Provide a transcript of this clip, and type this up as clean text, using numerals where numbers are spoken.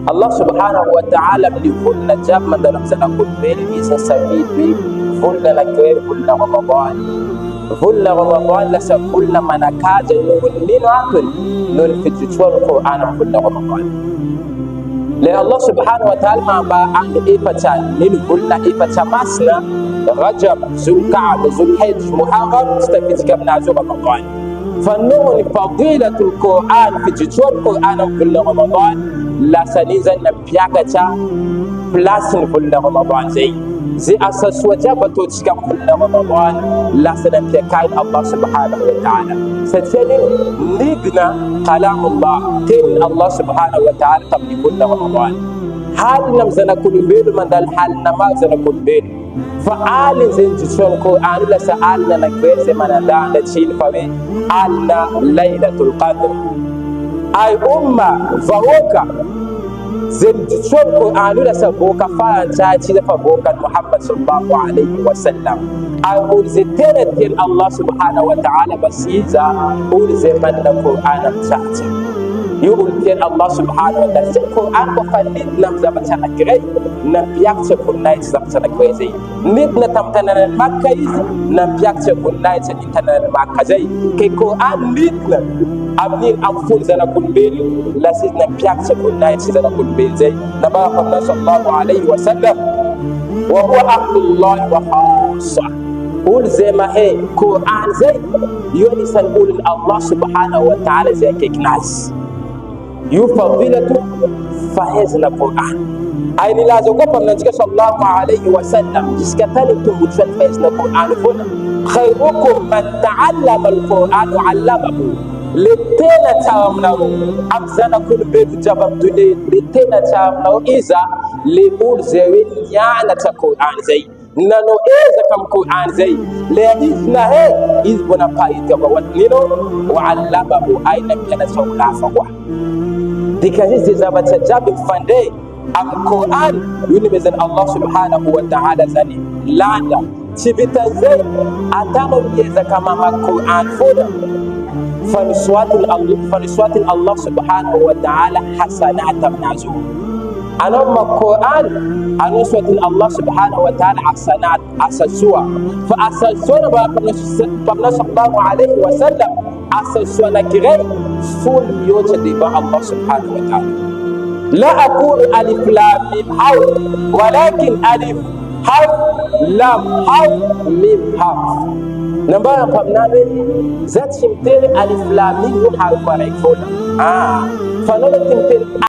Allah subhanahu wa ta'ala mlivuna jama dalam sana kulbeli isa sabibi vuna la kere vuna Ramadan la sa vuna manakaja nino akun non fitichwa Qur'an vuna Ramadan le Allah subhanahu wa ta'ala ma ba an ipacha nini vuna ipacha masna Rajab Zulqa'dah Zulhijj Muharram stafitika mnazo Ramadan فنون فضيلة القرآن في جتوى القرآن كل رمضان لا سنزل نبيعك بلاس كل رمضان زي أساس وجابة تشكى كل رمضان لا سنبيعك الله سبحانه وتعالى ستسألين نيقنا كلام الله تين الله سبحانه وتعالى تبني كل رمضان حال نمزنا كل بيل من دل حال نمازنا كل بيل فعال زين جتوى القرآن لا سألنا نكبير من دعنا تشيل فمي ألنا ليلة القدر أي أمة فوقا زين جتوى القرآن لا سبوكا فانتاتي فوقا محمد صلى الله عليه وسلم أقول زيتين الله سبحانه وتعالى بسيزا أقول زي من القرآن تاتي يقول كان الله سبحانه وتعالى القرآن وخليت نمزة بتنكري نبيك تكون نايت زبتنكري زي نبنا تمتنا المكيز نبيك تكون نايت انتنا المكزي كي القرآن نبنا أبنين أنفون زنكون بيل لسيد نبيك تكون نايت زنكون بيل زي نباهم صلى الله عليه وسلم وهو أهل الله وخاصة قول زي ما هي القرآن زي يوني سنقول الله سبحانه وتعالى زي كيك ناس يفضيلة فهزنا القرآن أين لا زوجة نجيك صلى الله عليه وسلم جسكتلتم بجفل فهزنا القرآن فنا خيركم من تعلم القرآن وعلمه لتنا تعملوا أمزنا كل بيت جبب دنيا لتنا تعملوا إذا لقول زوين يعني القرآن زي نانو إذا كم قرآن زي لإذنا هي إذ بنا بايت ووتنينو وعلمه أين كان سولا فوا dikahizi za matajabu fande Al-Quran yuni bezan Allah subhanahu wa ta'ala zani landa chibita zai atano yeza kama Al-Quran foda faniswatin Allah subhanahu wa ta'ala hasanatan nazu anama Quran anuswatin Allah subhanahu wa ta'ala hasanat asasua fa asasuna ba pamna sallallahu alaihi wasallam asasua na kirei فول يوجد دبا الله سبحانه وتعالى لا أقول ألف لام ميم حرف ولكن ألف حرف لام حرف ميم حرف نبغى نفهمنا ذات شمتين ألف لام ميم حرف وريك فولا فنقول تمتين